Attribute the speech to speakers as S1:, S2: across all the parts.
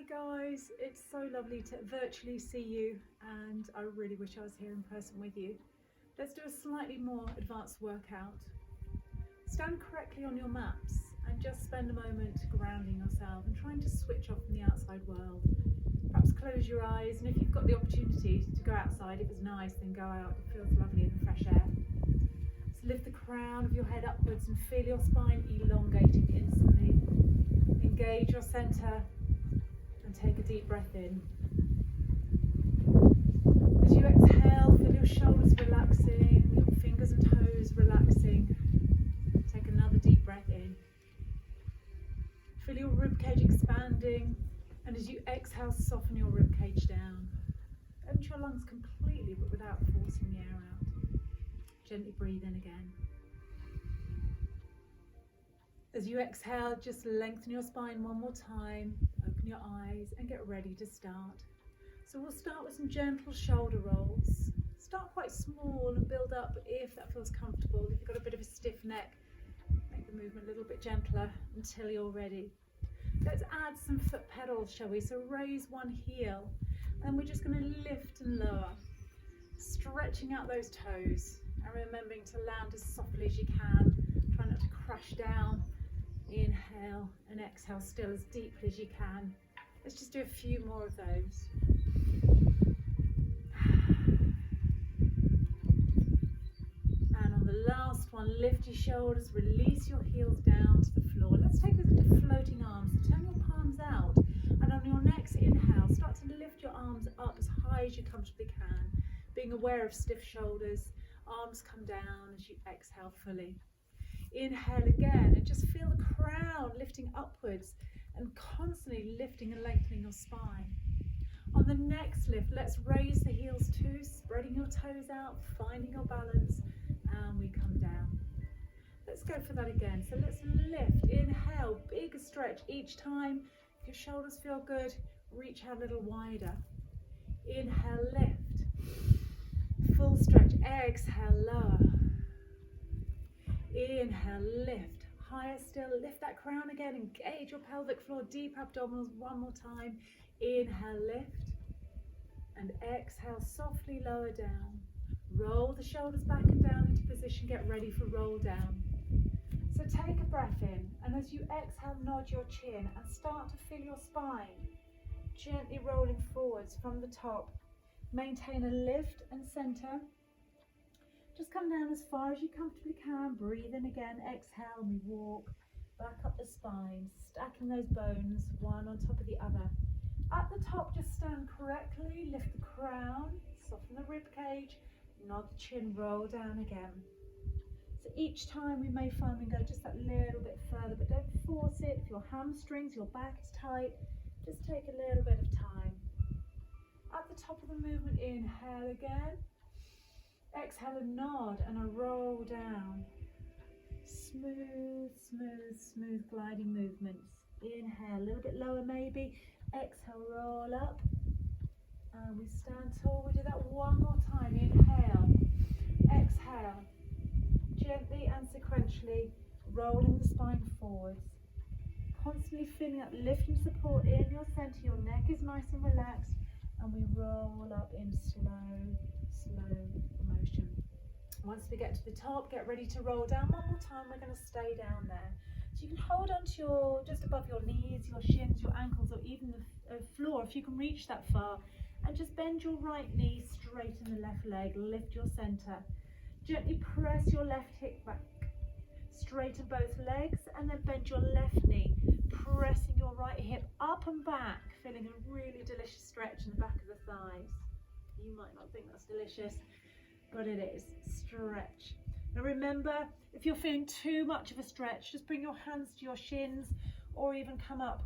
S1: guys, it's so lovely to virtually see you, and I really wish I was here in person with you. Let's do a slightly more advanced workout. Stand correctly on your mats and just spend a moment grounding yourself and trying to switch off from the outside world. Perhaps close your eyes, and if you've got the opportunity to go outside, if it's nice, then go out. It feels lovely in the fresh air. So lift the crown of your head upwards and feel your spine elongating instantly. Engage your centre and take a deep breath in. As you exhale, feel your shoulders relaxing, your fingers and toes relaxing. Take another deep breath in. Feel your ribcage expanding, and as you exhale, soften your ribcage down. Empty your lungs completely, but without forcing the air out. Gently breathe in again. As you exhale, just lengthen your spine one more time, open your eyes and get ready to start. So we'll start with some gentle shoulder rolls. Start quite small and build up if that feels comfortable. If you've got a bit of a stiff neck, make the movement a little bit gentler until you're ready. Let's add some foot pedals, shall we? So raise one heel and we're just going to lift and lower, stretching out those toes and remembering to land as softly as you can. Try not to crash down. Inhale and exhale still as deeply as you can. Let's just do a few more of those. And on the last one, lift your shoulders, release your heels down to the floor. Let's take this into floating arms. So turn your palms out, and on your next inhale, start to lift your arms up as high as you comfortably can, being aware of stiff shoulders. Arms come down as you exhale fully. Inhale again and just feel the crown lifting upwards and constantly lifting and lengthening your spine. On the next lift, let's raise the heels too, spreading your toes out, finding your balance, and we come down. Let's go for that again. So let's lift, inhale, big stretch each time. If your shoulders feel good, reach out a little wider. Inhale, lift, full stretch, exhale, lower. Inhale, lift, higher still, lift that crown again, engage your pelvic floor, deep abdominals one more time. Inhale, lift, and exhale, softly lower down. Roll the shoulders back and down into position, get ready for roll down. So take a breath in, and as you exhale, nod your chin and start to feel your spine gently rolling forwards from the top. Maintain a lift and center. Just come down as far as you comfortably can. Breathe in again. Exhale, and we walk back up the spine, stacking those bones one on top of the other. At the top, just stand correctly. Lift the crown, soften the rib cage, nod the chin, roll down again. So each time we may find we go just that little bit further, but don't force it. If your hamstrings, your back is tight, just take a little bit of time. At the top of the movement, inhale again. Exhale and nod and a roll down. Smooth, smooth, smooth gliding movements. Inhale, a little bit lower maybe. Exhale, roll up. And we stand tall. We do that one more time. Inhale. Exhale. Gently and sequentially rolling the spine forwards. Constantly feeling that lifting support in your center. Your neck is nice and relaxed. And we roll up in slow motion. Once we get to the top, get ready to roll down one more time. We're going to stay down there. So you can hold on to your, just above your knees, your shins, your ankles, or even the floor if you can reach that far. And just bend your right knee, straighten the left leg, lift your center. Gently press your left hip back. Straighten both legs and then bend your left knee, pressing your right hip up and back, feeling a really delicious stretch in the back of the thighs. You might not think that's delicious, but it is. Stretch. Now remember, if you're feeling too much of a stretch, just bring your hands to your shins or even come up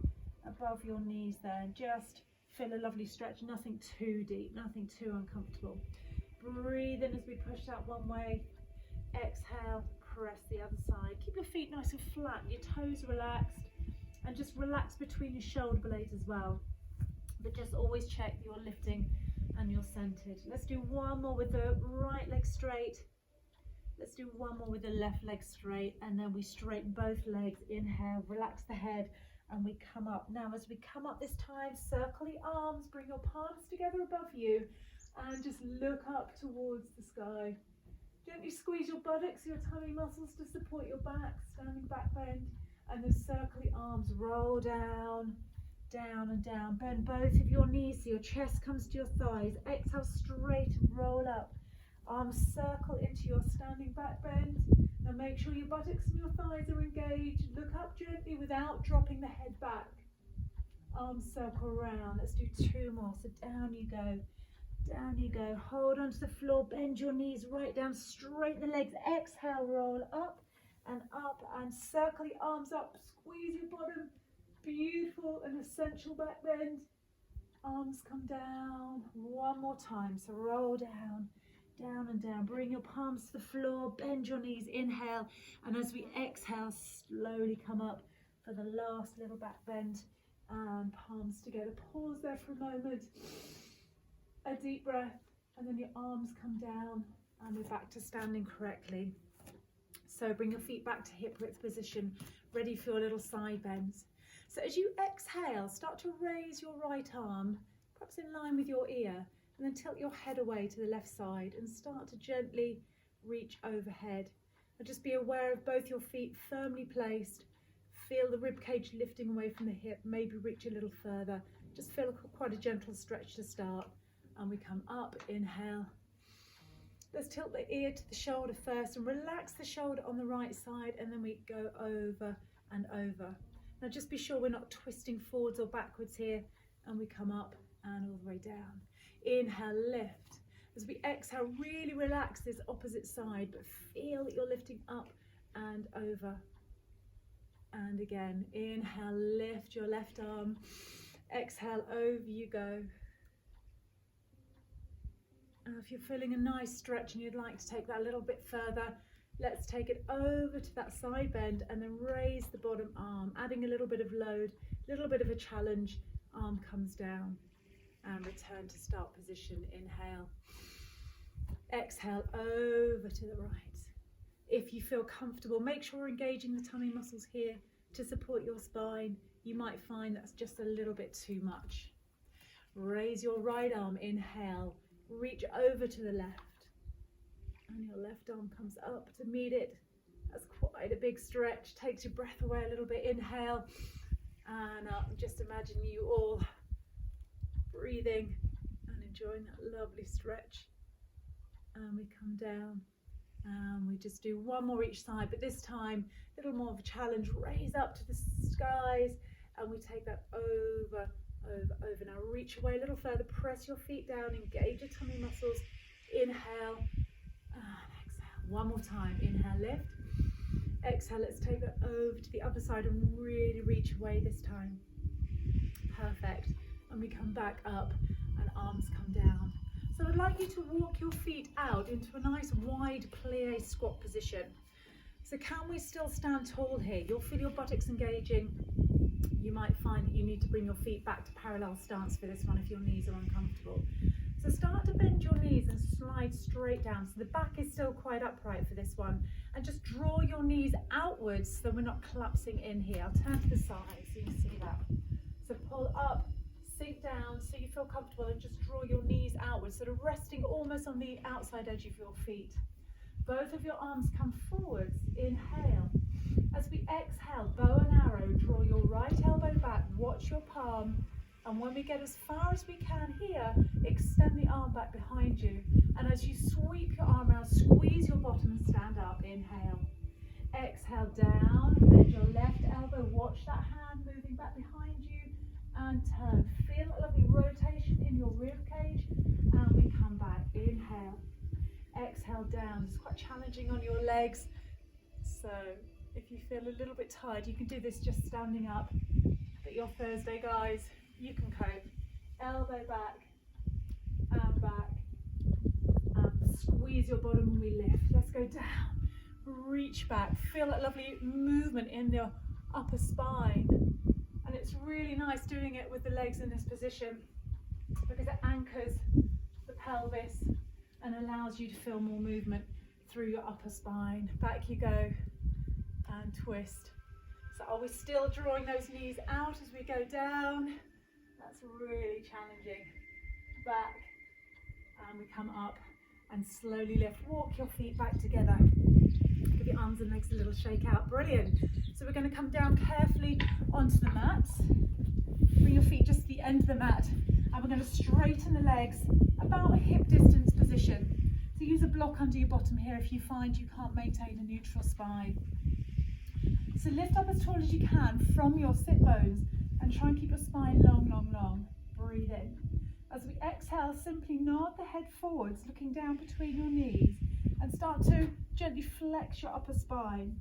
S1: above your knees there and just feel a lovely stretch. Nothing too deep, nothing too uncomfortable. Breathe in as we push out one way. Exhale, press the other side. Keep your feet nice and flat, your toes relaxed, and just relax between your shoulder blades as well. But just always check you're lifting and you're centered. Let's do one more with the right leg straight. Let's do one more with the left leg straight, and then we straighten both legs. Inhale, relax the head and we come up. Now as we come up this time, circle the arms, bring your palms together above you and just look up towards the sky. Gently squeeze your buttocks, your tummy muscles to support your back, standing back bend, and then circle the arms, roll down, down and down. Bend both of your knees so your chest comes to your thighs. Exhale straight and roll up. Arms circle into your standing back bend. Now make sure your buttocks and your thighs are engaged. Look up gently without dropping the head back. Arms circle around. Let's do 2 more. So down you go. Down you go. Hold onto the floor. Bend your knees right down. Straighten the legs. Exhale, roll up and circle the arms up. Squeeze your bottom. Beautiful and essential back bend. Arms come down. 1 more time. So roll down, down and down. Bring your palms to the floor. Bend your knees. Inhale. And as we exhale, slowly come up for the last little back bend. And palms together. Pause there for a moment. A deep breath, and then your arms come down and we're back to standing correctly. So bring your feet back to hip width position, ready for your little side bends. So as you exhale, start to raise your right arm, perhaps in line with your ear, and then tilt your head away to the left side and start to gently reach overhead. And just be aware of both your feet firmly placed. Feel the rib cage lifting away from the hip, maybe reach a little further. Just feel quite a gentle stretch to start. And we come up, inhale. Let's tilt the ear to the shoulder first and relax the shoulder on the right side, and then we go over and over. Now just be sure we're not twisting forwards or backwards here, and we come up and all the way down. Inhale, lift. As we exhale, really relax this opposite side, but feel that you're lifting up and over. And again, inhale, lift your left arm. Exhale, over you go. If you're feeling a nice stretch and you'd like to take that a little bit further, let's take it over to that side bend and then raise the bottom arm, adding a little bit of load, a little bit of a challenge. Arm comes down and return to start position. Inhale. Exhale, over to the right. If you feel comfortable, make sure we're engaging the tummy muscles here to support your spine. You might find that's just a little bit too much. Raise your right arm, inhale. Reach over to the left, and your left arm comes up to meet it. That's quite a big stretch. Takes your breath away a little bit. Inhale and up. Just imagine you all breathing and enjoying that lovely stretch. And we come down and we just do 1 more each side, but this time a little more of a challenge. Raise up to the skies and we take that over. Over. Now reach away a little further, press your feet down, engage your tummy muscles. Inhale and exhale. 1 more time. Inhale, lift. Exhale, let's take that over to the other side and really reach away this time. Perfect. And we come back up and arms come down. So I'd like you to walk your feet out into a nice wide plie squat position. So can we still stand tall here? You'll feel your buttocks engaging. You might find that you need to bring your feet back to parallel stance for this one if your knees are uncomfortable. So start to bend your knees and slide straight down. So the back is still quite upright for this one. And just draw your knees outwards so we're not collapsing in here. I'll turn to the side so you can see that. So pull up, sink down so you feel comfortable, and just draw your knees outwards, sort of resting almost on the outside edge of your feet. Both of your arms come forwards. Inhale. As we exhale, bow and arrow, draw your right elbow back, watch your palm, and when we get as far as we can here, extend the arm back behind you. And as you sweep your arm around, squeeze your bottom and stand up. Inhale. Exhale, down, bend your left elbow, watch that hand moving back behind you, and turn. Feel a lovely rotation in your rib cage, and we come back. Inhale. Exhale, down. It's quite challenging on your legs, so if you feel a little bit tired, you can do this just standing up. But your Thursday, guys, you can cope. Elbow back, and squeeze your bottom when we lift. Let's go down, reach back. Feel that lovely movement in the upper spine. And it's really nice doing it with the legs in this position because it anchors the pelvis and allows you to feel more movement through your upper spine. Back you go. And twist. So are we still drawing those knees out as we go down? That's really challenging. Back, and we come up and slowly lift. Walk your feet back together. Give your arms and legs a little shake out. Brilliant. So we're going to come down carefully onto the mat. Bring your feet just to the end of the mat, and we're going to straighten the legs about a hip distance position. So use a block under your bottom here if you find you can't maintain a neutral spine. So lift up as tall as you can from your sit bones and try and keep your spine long, long, long. Breathe in. As we exhale, simply nod the head forwards, looking down between your knees, and start to gently flex your upper spine.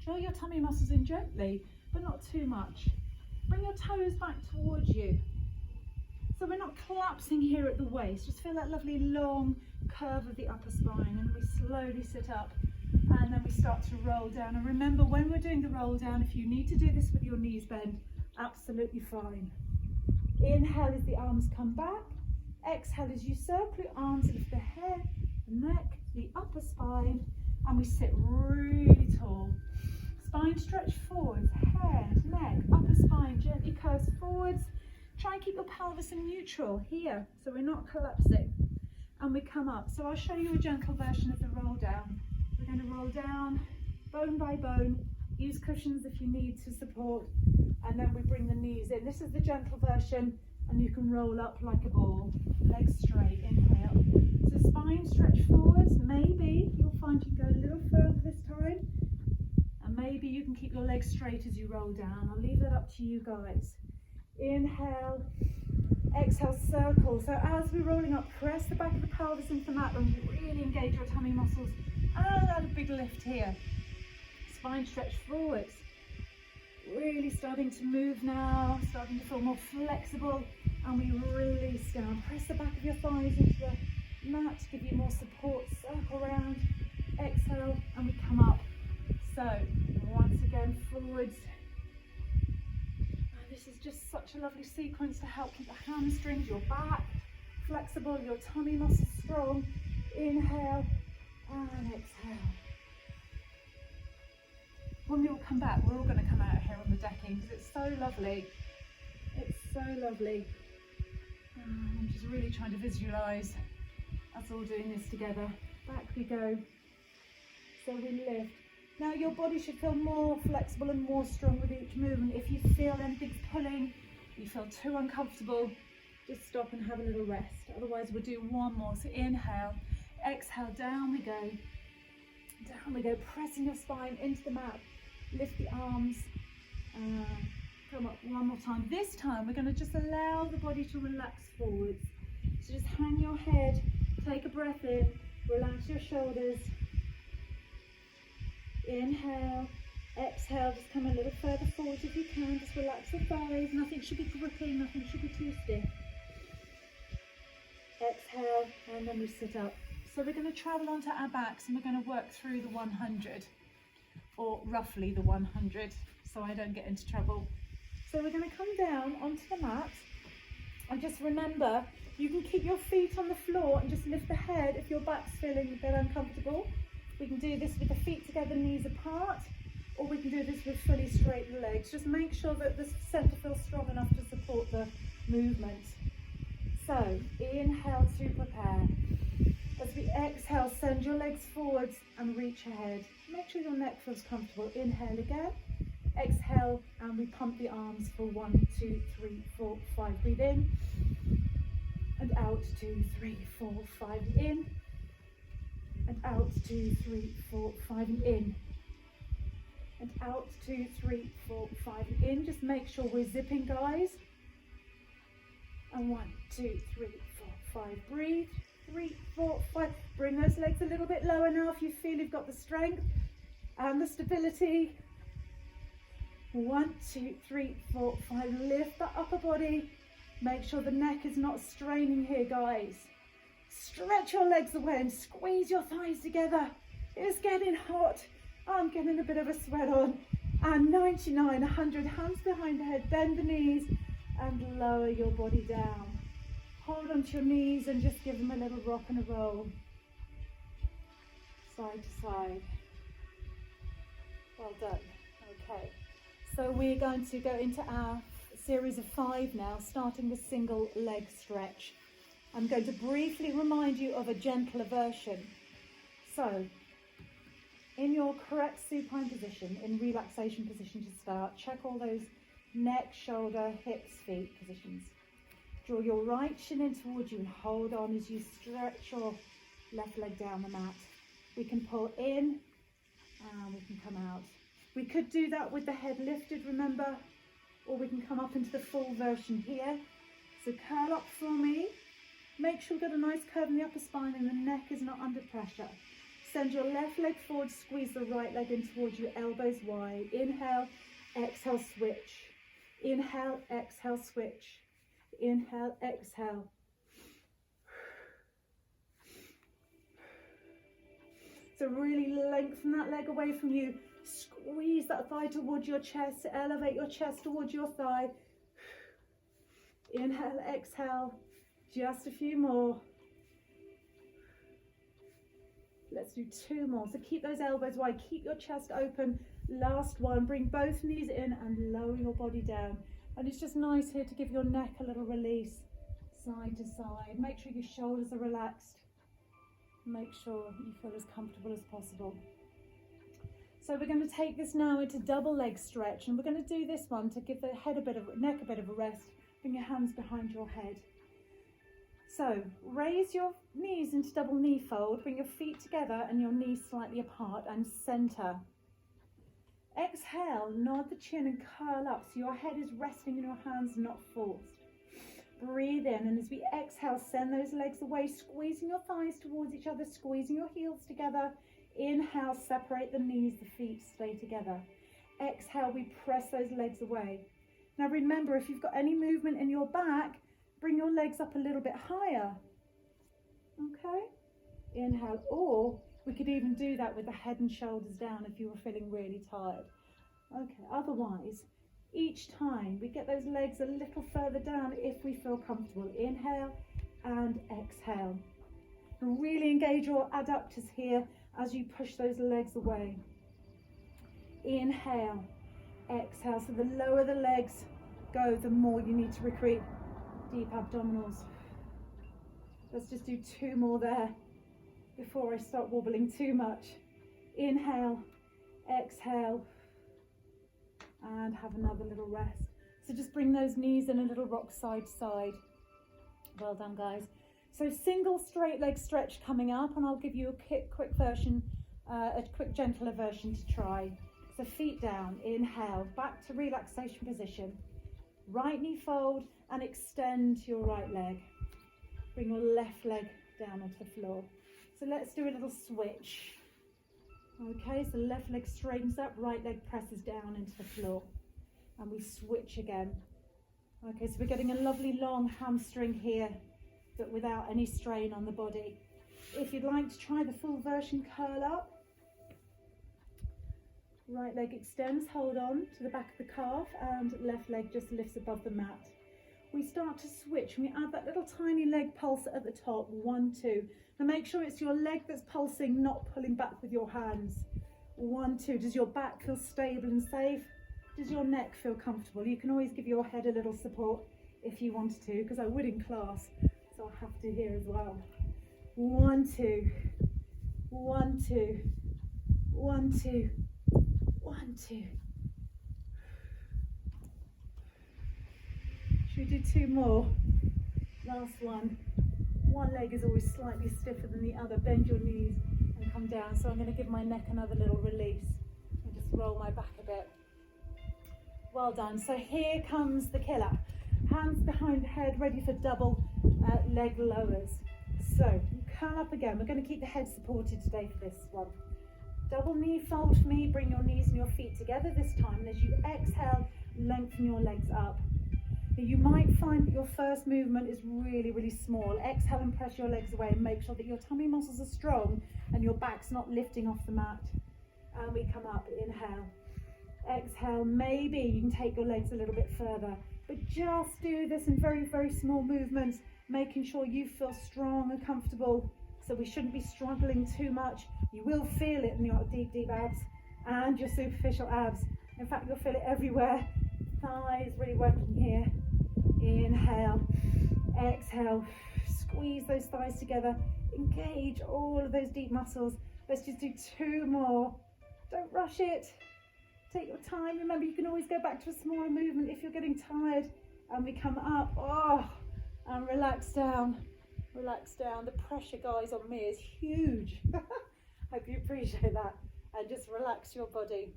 S1: Draw your tummy muscles in gently, but not too much. Bring your toes back towards you. So we're not collapsing here at the waist. Just feel that lovely long curve of the upper spine, and we slowly sit up, and then we start to roll down. And remember, when we're doing the roll down, if you need to do this with your knees bent, absolutely fine. Inhale as the arms come back. Exhale as you circle your arms, lift the head, the neck, the upper spine, and we sit really tall. Spine stretch forwards, head, neck, upper spine gently curves forwards. Try and keep your pelvis in neutral here, so we're not collapsing. And we come up. So I'll show you a gentle version of the roll down. We're going to roll down bone by bone. Use cushions if you need to support, and then we bring the knees in. This is the gentle version, and you can roll up like a ball. Legs straight, inhale. So spine stretch forwards. Maybe you'll find you can go a little further this time, and maybe you can keep your legs straight as you roll down. I'll leave that up to you guys. Inhale, exhale, circle. So as we're rolling up, press the back of the pelvis into the mat and really engage your tummy muscles. And add a big lift here. Spine stretch forwards. Really starting to move now, starting to feel more flexible, and we release down. Press the back of your thighs into the mat to give you more support. Circle around, exhale, and we come up. So once again, forwards. And this is just such a lovely sequence to help keep the hamstrings, your back flexible, your tummy muscles strong. Inhale and exhale. When we all come back, we're all going to come out here on the decking because it's so lovely. It's so lovely. I'm just really trying to visualise us all doing this together. Back we go. So we lift. Now your body should feel more flexible and more strong with each movement. If you feel anything's pulling, you feel too uncomfortable, just stop and have a little rest. Otherwise we'll do one more. So inhale, exhale, down we go. Down we go, pressing your spine into the mat. Lift the arms, come up one more time. This time we're going to just allow the body to relax forwards. So just hang your head, take a breath in, relax your shoulders. Inhale, exhale, just come a little further forward if you can. Just relax your thighs, nothing should be gripping, nothing should be too stiff. Exhale, and then we sit up. So we're going to travel onto our backs and we're going to work through the 100, or roughly the 100, so I don't get into trouble. So we're going to come down onto the mat, and just remember, you can keep your feet on the floor and just lift the head if your back's feeling a bit uncomfortable. We can do this with the feet together, knees apart, or we can do this with fully straight legs. Just make sure that the centre feels strong enough to support the movement. So inhale to prepare. As we exhale, send your legs forwards and reach ahead. Make sure your neck feels comfortable. Inhale again. Exhale, and we pump the arms for 1, 2, 3, 4, 5. Breathe in. And out, 2, 3, 4, 5. In. And out, 2, 3, 4, 5. And in. And out, 2, 3, 4, 5. And in. Just make sure we're zipping, guys. And 1, 2, 3, 4, 5. Breathe. 3, 4, 5. Bring those legs a little bit lower now if you feel you've got the strength and the stability. 1, 2, 3, 4, 5. Lift the upper body. Make sure the neck is not straining here, guys. Stretch your legs away and squeeze your thighs together. It's getting hot. I'm getting a bit of a sweat on. And 99, 100, hands behind the head. Bend the knees and lower your body down. Hold onto your knees and just give them a little rock and a roll. Side to side. Well done. Okay. So we're going to go into our series of 5 now, starting with single leg stretch. I'm going to briefly remind you of a gentler version. So, in your correct supine position, in relaxation position to start, check all those neck, shoulder, hips, feet positions. Draw your right shin in towards you and hold on as you stretch your left leg down the mat. We can pull in and we can come out. We could do that with the head lifted, remember, or we can come up into the full version here. So curl up for me. Make sure you've got a nice curve in the upper spine and the neck is not under pressure. Send your left leg forward, squeeze the right leg in towards you, elbows wide. Inhale, exhale, switch. Inhale, exhale, switch. Inhale, exhale. So really lengthen that leg away from you. Squeeze that thigh towards your chest. Elevate your chest towards your thigh. Inhale, exhale. Just a few more. Let's do 2 more. So keep those elbows wide. Keep your chest open. Last one. Bring both knees in and lower your body down. And it's just nice here to give your neck a little release. Side to side. Make sure your shoulders are relaxed. Make sure you feel as comfortable as possible. So we're going to take this now into double leg stretch, and we're going to do this one to give the head neck a bit of a rest. Bring your hands behind your head. So raise your knees into double knee fold, bring your feet together and your knees slightly apart and center. Exhale, nod the chin and curl up so your head is resting in your hands, not forced. Breathe in, and as we exhale, send those legs away, squeezing your thighs towards each other, squeezing your heels together. Inhale, separate the knees, the feet stay together. Exhale, we press those legs away. Now remember, if you've got any movement in your back, bring your legs up a little bit higher. Okay? Inhale, or we could even do that with the head and shoulders down if you were feeling really tired. Okay, otherwise, each time we get those legs a little further down if we feel comfortable. Inhale and exhale. And really engage your adductors here as you push those legs away. Inhale, exhale. So the lower the legs go, the more you need to recruit deep abdominals. Let's just do 2 more there before I start wobbling too much. Inhale, exhale, and have another little rest. So just bring those knees in a little rock side to side. Well done, guys. So single straight leg stretch coming up, and I'll give you a quick version, a quick gentler version to try. So feet down, inhale, back to relaxation position. Right knee fold and extend your right leg. Bring your left leg down onto the floor. So let's do a little switch. Okay, so left leg straightens up, right leg presses down into the floor. And we switch again. Okay, so we're getting a lovely long hamstring here, but without any strain on the body. If you'd like to try the full version, curl up. Right leg extends, hold on to the back of the calf, and left leg just lifts above the mat. We start to switch, and we add that little tiny leg pulse at the top, 1, 2. Now make sure it's your leg that's pulsing, not pulling back with your hands. 1, 2. Does your back feel stable and safe? Does your neck feel comfortable? You can always give your head a little support if you wanted to, because I would in class, so I'll have to here as well. 1, 2. 1, 2. 1, 2. 1, 2. Should we do 2 more? Last one. One leg is always slightly stiffer than the other. Bend your knees and come down. So I'm going to give my neck another little release and just roll my back a bit. Well done. So here comes the killer. Hands behind the head, ready for double leg lowers. So curl up again. We're going to keep the head supported today for this one. Double knee fold for me. Bring your knees and your feet together this time. And as you exhale, lengthen your legs up. Now you might find that your first movement is really, really small. Exhale and press your legs away and make sure that your tummy muscles are strong and your back's not lifting off the mat. And we come up, inhale. Exhale, maybe you can take your legs a little bit further. But just do this in very, very small movements, making sure you feel strong and comfortable. So we shouldn't be struggling too much. You will feel it in your deep, deep abs and your superficial abs In fact, you'll feel it everywhere. Thighs really working here. Inhale, exhale, squeeze those thighs together, engage all of those deep muscles. Let's just do 2 more. Don't rush it. Take your time. Remember, you can always go back to a smaller movement if you're getting tired. And we come up, and relax down. Relax down. The pressure, guys, on me is huge. Hope you appreciate that. And just relax your body.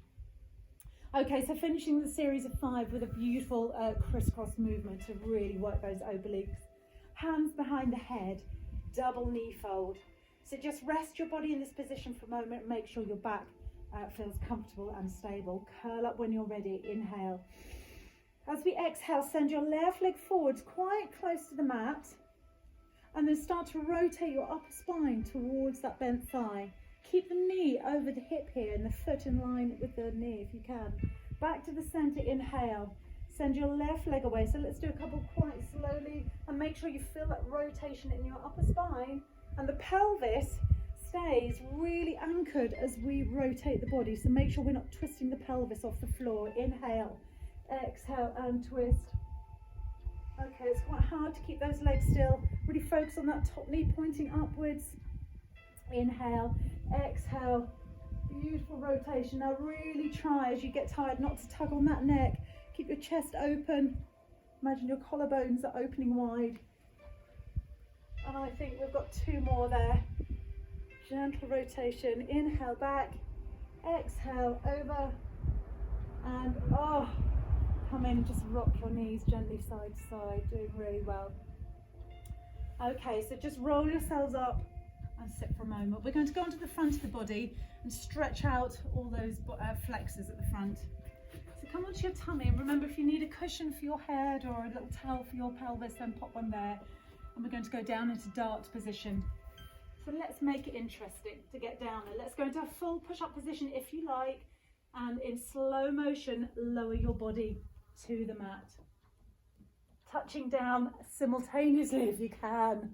S1: Okay, so finishing the series of 5 with a beautiful crisscross movement to really work those obliques. Hands behind the head, double knee fold. So just rest your body in this position for a moment and make sure your back feels comfortable and stable. Curl up when you're ready. Inhale. As we exhale, send your left leg forwards quite close to the mat, and then start to rotate your upper spine towards that bent thigh. Keep the knee over the hip here and the foot in line with the knee if you can. Back to the center. Inhale. Send your left leg away. So let's do a couple quite slowly, and make sure you feel that rotation in your upper spine, and the pelvis stays really anchored as we rotate the body. So make sure we're not twisting the pelvis off the floor. Inhale, exhale, and twist. Okay, it's quite hard to keep those legs still. Really focus on that top knee pointing upwards. Inhale, exhale, beautiful rotation. Now really try as you get tired not to tug on that neck. Keep your chest open. Imagine your collarbones are opening wide. And I think we've got 2 more there. Gentle rotation. Inhale back, exhale over, and come in and just rock your knees gently side to side. Doing really well. Okay, so just roll yourselves up and sit for a moment. We're going to go onto the front of the body and stretch out all those flexors at the front. So come onto your tummy, and remember, if you need a cushion for your head or a little towel for your pelvis, then pop one there. And we're going to go down into dart position. So let's make it interesting to get down there. Let's go into a full push-up position if you like, and in slow motion, lower your body to the mat. Touching down simultaneously if you can.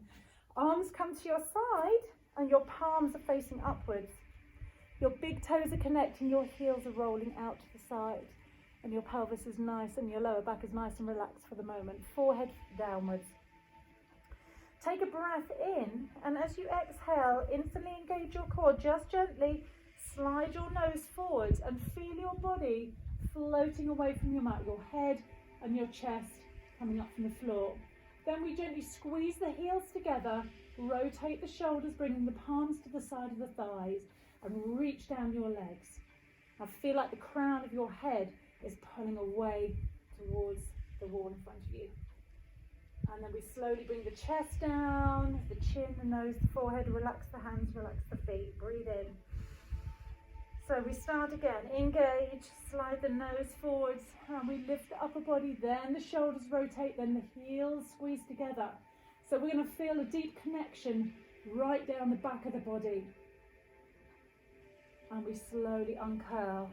S1: Arms come to your side and your palms are facing upwards. Your big toes are connecting, your heels are rolling out to the side, and your pelvis is nice and your lower back is nice and relaxed for the moment. Forehead downwards. Take a breath in, and as you exhale, instantly engage your core. Just gently slide your nose forwards and feel your body floating away from your mat, your head and your chest coming up from the floor. Then we gently squeeze the heels together, rotate the shoulders, bringing the palms to the side of the thighs, and reach down your legs. Now feel like the crown of your head is pulling away towards the wall in front of you. And then we slowly bring the chest down, the chin, the nose, the forehead, relax the hands, relax the feet, breathe in. So we start again, engage, slide the nose forwards, and we lift the upper body, then the shoulders rotate, then the heels squeeze together. So we're going to feel a deep connection right down the back of the body. And we slowly uncurl.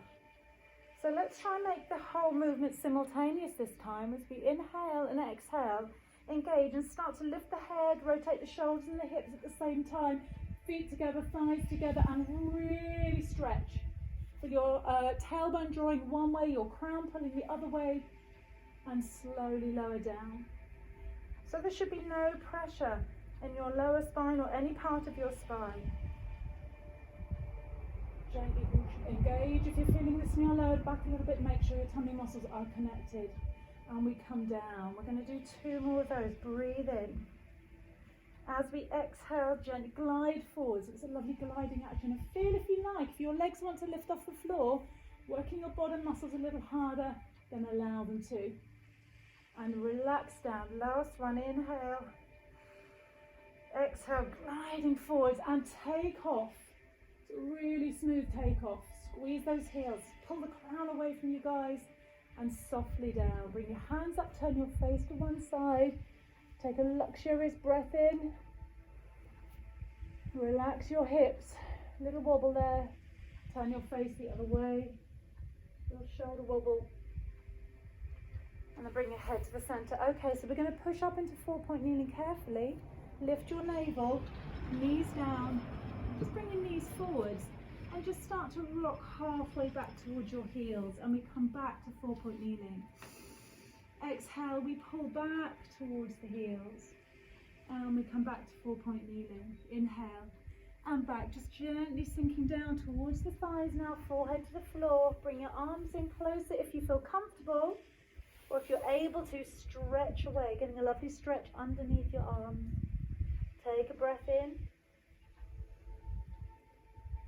S1: So let's try and make the whole movement simultaneous this time as we inhale and exhale. Engage and start to lift the head, rotate the shoulders and the hips at the same time. Feet together, thighs together, and really stretch. With your tailbone drawing one way, your crown pulling the other way, and slowly lower down. So there should be no pressure in your lower spine or any part of your spine. Gently engage. If you're feeling this in your lower back a little bit, make sure your tummy muscles are connected. And we come down. We're going to do 2 more of those. Breathe in. As we exhale, gently glide forwards. It's a lovely gliding action. And feel, if you like, if your legs want to lift off the floor, working your bottom muscles a little harder, then allow them to. And relax down. Last one. Inhale. Exhale, gliding forwards and take off. It's a really smooth takeoff. Squeeze those heels. Pull the crown away from you guys. And softly down. Bring your hands up, turn your face to one side. Take a luxurious breath in. Relax your hips. Little wobble there. Turn your face the other way. Little shoulder wobble. And then bring your head to the center. Okay, so we're going to push up into 4-point kneeling carefully. Lift your navel, knees down. Just bring your knees forwards. And just start to rock halfway back towards your heels, and we come back to 4-point kneeling. Exhale, we pull back towards the heels, and we come back to 4-point kneeling. Inhale, and back, just gently sinking down towards the thighs now, forehead to the floor. Bring your arms in closer if you feel comfortable, or if you're able to, stretch away, getting a lovely stretch underneath your arms. Take a breath in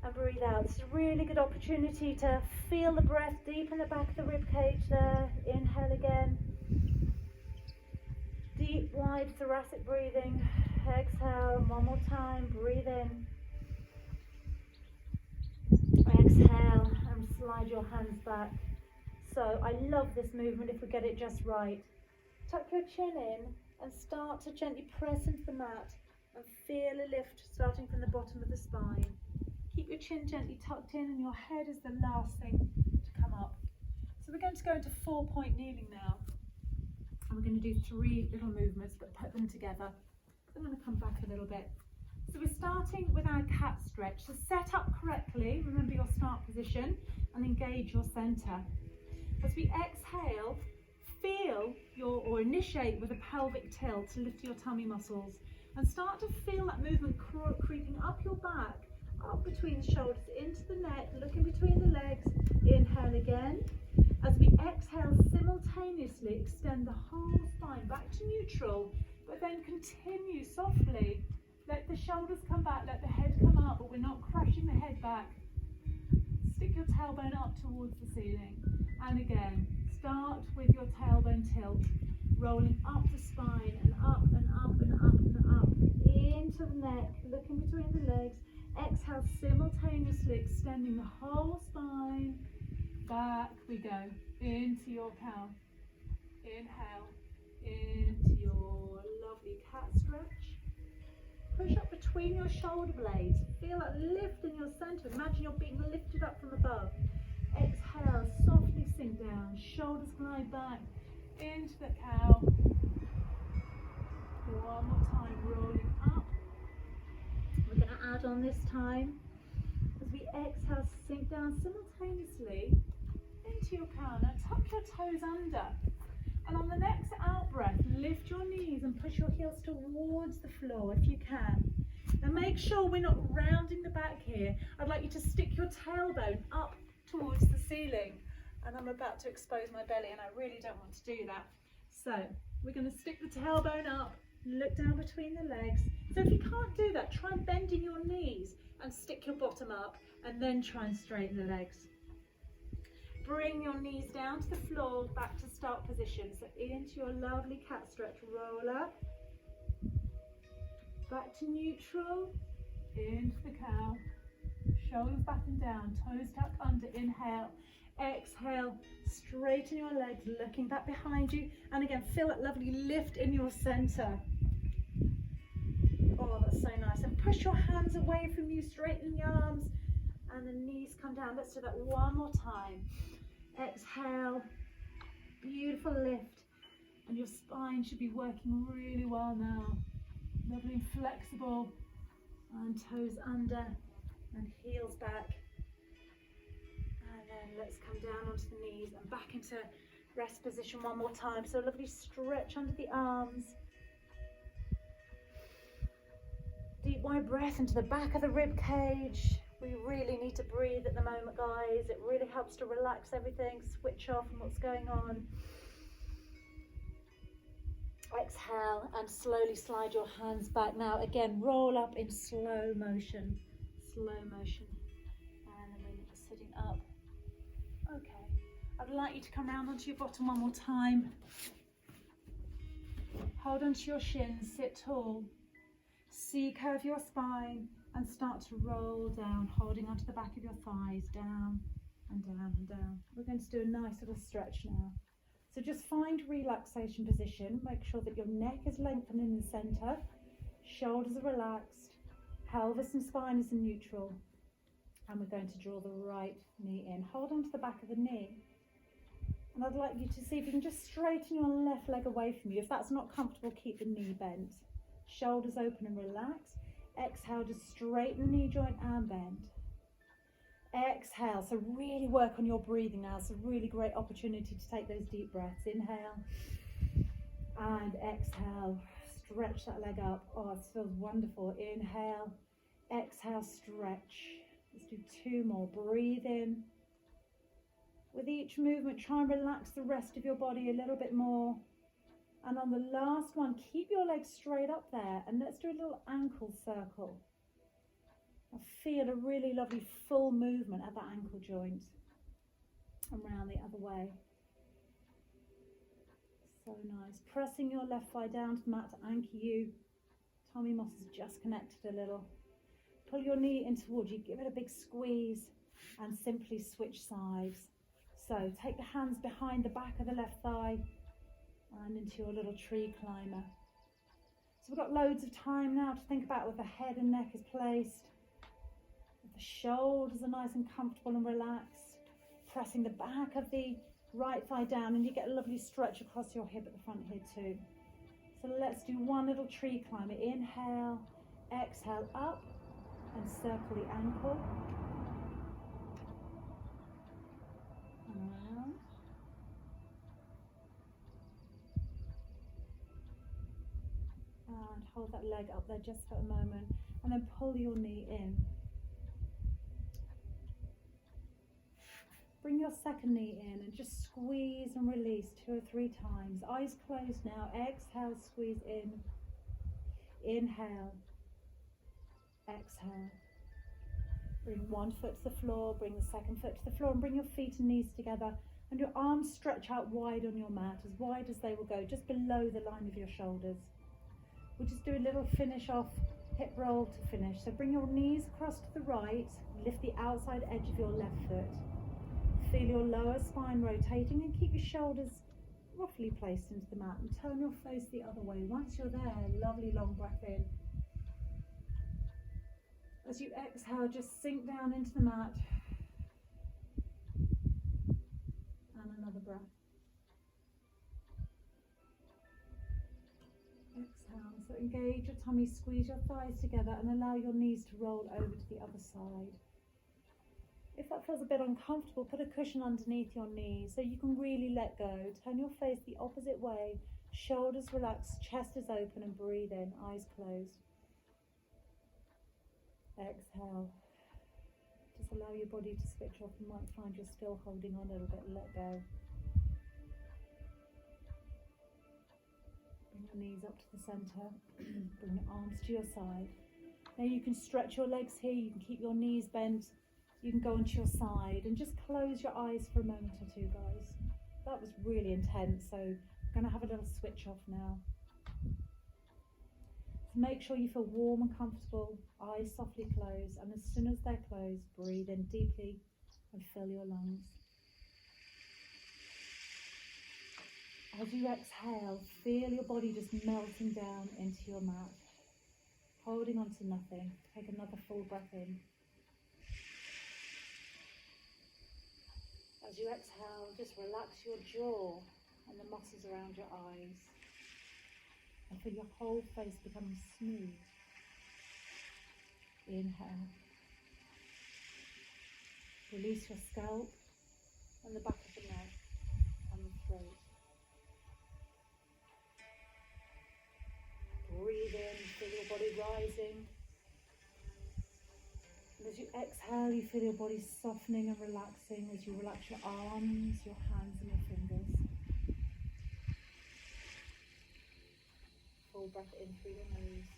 S1: and breathe out. It's a really good opportunity to feel the breath deep in the back of the rib cage there. Inhale again. Deep, wide thoracic breathing. Exhale, one more time, breathe in. Exhale and slide your hands back. So I love this movement if we get it just right. Tuck your chin in and start to gently press into the mat and feel a lift starting from the bottom of the spine. Keep your chin gently tucked in and your head is the last thing to come up. So we're going to go into 4-point kneeling now. And we're going to do 3 little movements but put them together. I'm going to come back a little bit. So we're starting with our cat stretch. So set up correctly, remember your start position, and engage your center. As we exhale, feel or initiate with a pelvic tilt to lift your tummy muscles, and start to feel that movement creeping up your back, up between the shoulders, into the neck, looking between the legs. Inhale again. As we exhale, simultaneously extend the whole spine back to neutral, but then continue softly. Let the shoulders come back, let the head come up, but we're not crushing the head back. Stick your tailbone up towards the ceiling. And again, start with your tailbone tilt, rolling up the spine and up and up and up and up, into the neck, looking between the legs. Exhale, simultaneously extending the whole spine. Back we go, into your cow. Inhale, into your lovely cat stretch. Push up between your shoulder blades. Feel that lift in your center. Imagine you're being lifted up from above. Exhale, softly sink down. Shoulders glide back into the cow. One more time, rolling up. We're going to add on this time. As we exhale, sink down simultaneously into your cow. Now tuck your toes under. And on the next out breath, lift your knees and push your heels towards the floor if you can. Now make sure we're not rounding the back here. I'd like you to stick your tailbone up towards the ceiling. And I'm about to expose my belly and I really don't want to do that. So we're going to stick the tailbone up, look down between the legs. So if you can't do that, try and bend in your knees and stick your bottom up and then try and straighten the legs. Bring your knees down to the floor, back to start position. So into your lovely cat stretch, roll up, back to neutral, into the cow, shoulders back and down, toes tucked under, inhale, exhale, straighten your legs, looking back behind you, and again, feel that lovely lift in your center. Oh, that's so nice. And push your hands away from you, straighten the arms, and the knees come down. Let's do that one more time. Exhale, beautiful lift, and your spine should be working really well now. Lovely and flexible, and toes under, and heels back. And then let's come down onto the knees and back into rest position one more time. So a lovely stretch under the arms. Deep wide breath into the back of the rib cage. We really need to breathe at the moment, guys. It really helps to relax everything, switch off from what's going on. Exhale and slowly slide your hands back. Now again, roll up in slow motion. Slow motion. And then we're sitting up. Okay. I'd like you to come round onto your bottom one more time. Hold onto your shins, sit tall. C-curve your spine and start to roll down, holding onto the back of your thighs, down and down and down. We're going to do a nice little stretch now. So just find relaxation position. Make sure that your neck is lengthened in the center, shoulders are relaxed, pelvis and spine is in neutral. And we're going to draw the right knee in. Hold onto the back of the knee. And I'd like you to see if you can just straighten your left leg away from you. If that's not comfortable, keep the knee bent. Shoulders open and relaxed. Exhale, just straighten the knee joint and bend. Exhale. So really work on your breathing now. It's a really great opportunity to take those deep breaths. Inhale and exhale. Stretch that leg up. Oh, this feels wonderful. Inhale, exhale, stretch. Let's do 2 more. Breathe in. With each movement, try and relax the rest of your body a little bit more. And on the last one, keep your legs straight up there, and let's do a little ankle circle. I feel a really lovely full movement at the ankle joint. And round the other way. So nice. Pressing your left thigh down to the mat to anchor you. Tummy muscles just connected a little. Pull your knee in towards you, give it a big squeeze, and simply switch sides. So take the hands behind the back of the left thigh and into your little tree climber. So we've got loads of time now to think about where the head and neck is placed. The shoulders are nice and comfortable and relaxed. Pressing the back of the right thigh down, and you get a lovely stretch across your hip at the front here too. So let's do one little tree climber. Inhale, exhale up and circle the ankle. Around. And hold that leg up there just for a moment, and then pull your knee in. Bring your second knee in and just squeeze and release 2 or 3 times. Eyes closed now. Exhale, squeeze in. Inhale. Exhale. Bring one foot to the floor, bring the second foot to the floor, and bring your feet and knees together. And your arms stretch out wide on your mat, as wide as they will go, just below the line of your shoulders. We'll just do a little finish off, hip roll to finish. So bring your knees across to the right, lift the outside edge of your left foot. Feel your lower spine rotating, and keep your shoulders roughly placed into the mat, and turn your face the other way. Once you're there, lovely long breath in. As you exhale, just sink down into the mat. And another breath. Exhale. So engage your tummy, squeeze your thighs together, and allow your knees to roll over to the other side. If that feels a bit uncomfortable, put a cushion underneath your knees so you can really let go. Turn your face the opposite way. Shoulders relaxed, chest is open, and breathe in, eyes closed. Exhale. Just allow your body to switch off. You might find you're still holding on a little bit. Let go. Bring your knees up to the centre. Bring your arms to your side. Now you can stretch your legs here. You can keep your knees bent. You can go onto your side and just close your eyes for a moment or two, guys. That was really intense, so I'm going to have a little switch off now. So make sure you feel warm and comfortable, eyes softly closed, and as soon as they're closed, breathe in deeply and fill your lungs. As you exhale, feel your body just melting down into your mat, holding on to nothing. Take another full breath in. As you exhale, just relax your jaw and the muscles around your eyes, and feel your whole face becoming smooth. Inhale. Release your scalp and the back of the neck and the throat. Breathe in, feel your body rising. And as you exhale, you feel your body softening and relaxing as you relax your arms, your hands and your fingers. Full breath in through your nose.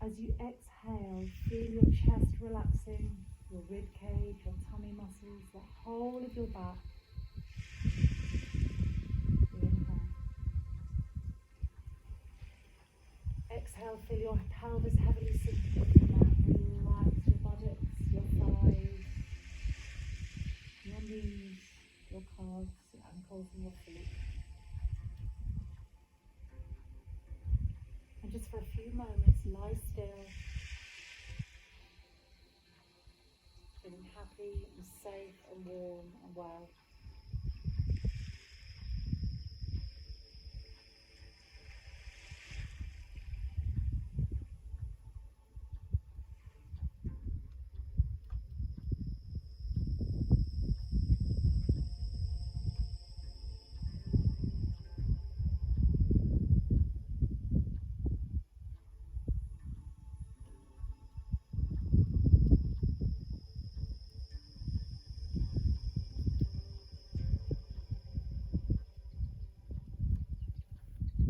S1: As you exhale, feel your chest relaxing, your rib cage, your tummy muscles, the whole of your back. Inhale. Exhale, feel your pelvis heavily sinking into the mat. Relax your buttocks, your thighs, your knees, your calves, your ankles and your feet. And just for a few moments, lie still, feeling happy and safe and warm and well.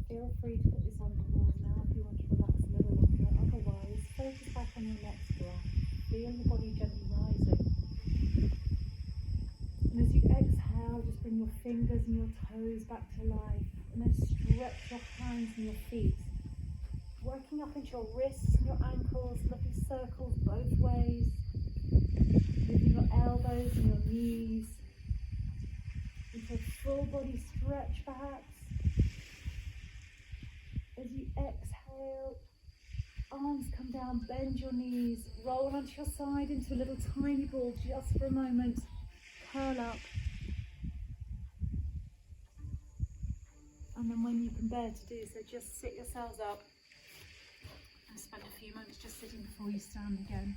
S1: Feel free to put this on pause now if you want to relax a little longer. Otherwise, focus back on your next breath. Feel your body gently rising. And as you exhale, just bring your fingers and your toes back to life. And then stretch your hands and your feet. Working up into your wrists and your ankles, lovely circles both ways. Moving your elbows and your knees. Into a full body stretch perhaps. As you exhale, arms come down, bend your knees, roll onto your side into a little tiny ball just for a moment. Curl up. And then when you can bear to do so, just sit yourselves up and spend a few moments just sitting before you stand again.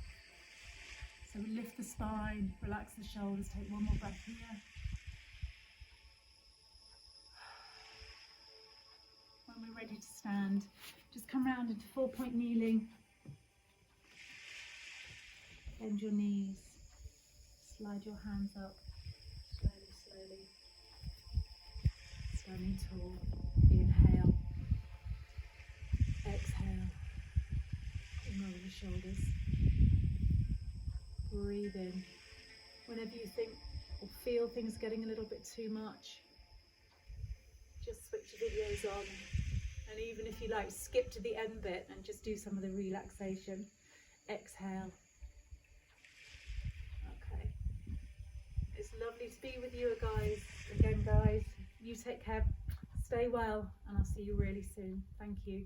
S1: So we lift the spine, relax the shoulders, take one more breath here. When we're ready to stand, just come round into 4-point kneeling. Bend your knees, slide your hands up, slowly, slowly. Standing tall, inhale, exhale, bring over the shoulders. Breathe in. Whenever you think or feel things getting a little bit too much, just switch your videos on, and even if you like, skip to the end bit and just do some of the relaxation. Exhale. Okay. It's lovely to be with you guys. Again, guys, you take care, stay well, and I'll see you really soon. Thank you.